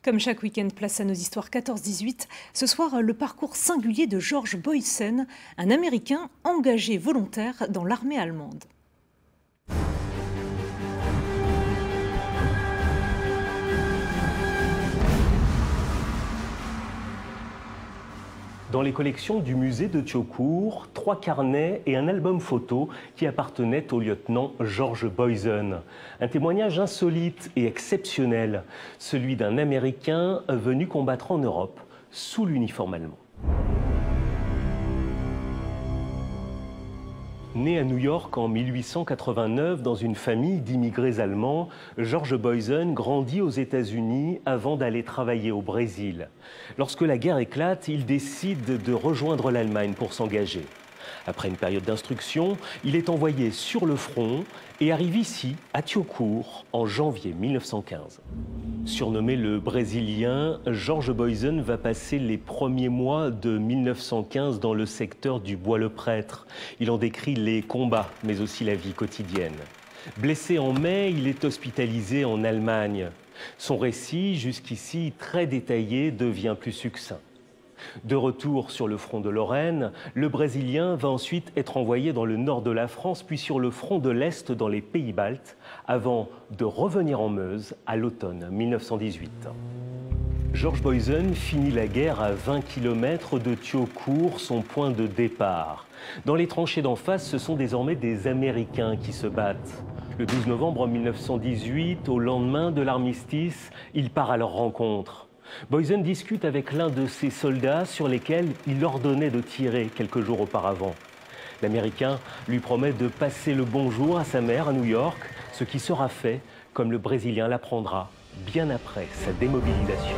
Comme chaque week-end, place à nos histoires 14-18. Ce soir, le parcours singulier de George Boysen, un Américain engagé volontaire dans l'armée allemande. Dans les collections du musée de Thiaucourt, 3 carnets et un album photo qui appartenaient au lieutenant George Boysen. Un témoignage insolite et exceptionnel, celui d'un Américain venu combattre en Europe sous l'uniforme allemand. Né à New York en 1889 dans une famille d'immigrés allemands, George Boysen grandit aux États-Unis avant d'aller travailler au Brésil. Lorsque la guerre éclate, il décide de rejoindre l'Allemagne pour s'engager. Après une période d'instruction, il est envoyé sur le front et arrive ici, à Thiaucourt, en janvier 1915. Surnommé le Brésilien, George Boysen va passer les premiers mois de 1915 dans le secteur du Bois-le-Prêtre. Il en décrit les combats, mais aussi la vie quotidienne. Blessé en mai, il est hospitalisé en Allemagne. Son récit, jusqu'ici très détaillé, devient plus succinct. De retour sur le front de Lorraine, le Brésilien va ensuite être envoyé dans le nord de la France, puis sur le front de l'Est dans les pays baltes, avant de revenir en Meuse à l'automne 1918. George Boysen finit la guerre à 20 km de Thiaucourt, son point de départ. Dans les tranchées d'en face, ce sont désormais des Américains qui se battent. Le 12 novembre 1918, au lendemain de l'armistice, il part à leur rencontre. Boysen discute avec l'un de ses soldats sur lesquels il ordonnait de tirer quelques jours auparavant. L'Américain lui promet de passer le bonjour à sa mère à New York, ce qui sera fait, comme le Brésilien l'apprendra, bien après sa démobilisation.